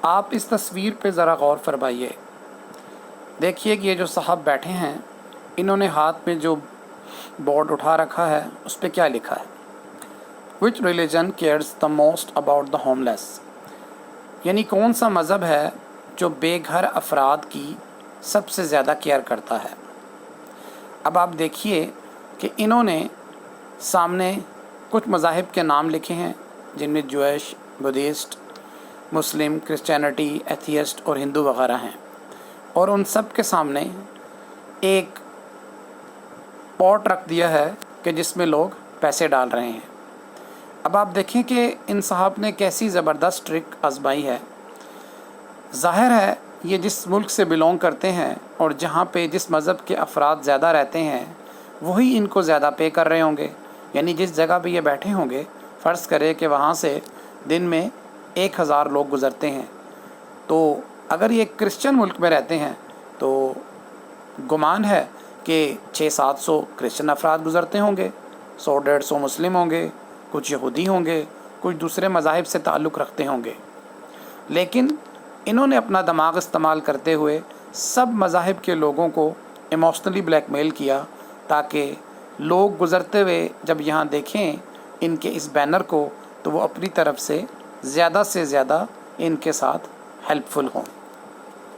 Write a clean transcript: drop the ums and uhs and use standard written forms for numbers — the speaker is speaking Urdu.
آپ اس تصویر پہ ذرا غور فرمائیے. دیکھیے کہ یہ جو صاحب بیٹھے ہیں انہوں نے ہاتھ میں جو بورڈ اٹھا رکھا ہے اس پہ کیا لکھا ہے؟ Which religion cares the most about the homeless. یعنی کون سا مذہب ہے جو بے گھر افراد کی سب سے زیادہ کیئر کرتا ہے. اب آپ دیکھیے کہ انہوں نے سامنے کچھ مذاہب کے نام لکھے ہیں جن میں جوئش، بدھسٹ، مسلم، کرسچینٹی، ایتھیسٹ اور ہندو وغیرہ ہیں، اور ان سب کے سامنے ایک پاٹ رکھ دیا ہے کہ جس میں لوگ پیسے ڈال رہے ہیں. اب آپ دیکھیں کہ ان صاحب نے کیسی زبردست ٹرک آزمائی ہے. ظاہر ہے یہ جس ملک سے بلونگ کرتے ہیں اور جہاں پہ جس مذہب کے افراد زیادہ رہتے ہیں وہی ان کو زیادہ پے کر رہے ہوں گے. یعنی جس جگہ پہ یہ بیٹھے ہوں گے، فرض کرے کہ وہاں سے دن میں 1000 لوگ گزرتے ہیں، تو اگر یہ کرسچن ملک میں رہتے ہیں تو گمان ہے کہ 600-700 کرسچن افراد گزرتے ہوں گے، 100-150 مسلم ہوں گے، کچھ یہودی ہوں گے، کچھ دوسرے مذاہب سے تعلق رکھتے ہوں گے. لیکن انہوں نے اپنا دماغ استعمال کرتے ہوئے سب مذاہب کے لوگوں کو ایموشنلی بلیک میل کیا تاکہ لوگ گزرتے ہوئے جب یہاں دیکھیں ان کے اس بینر کو تو وہ اپنی طرف سے زیادہ ان کے ساتھ ہیلپ فل ہوں.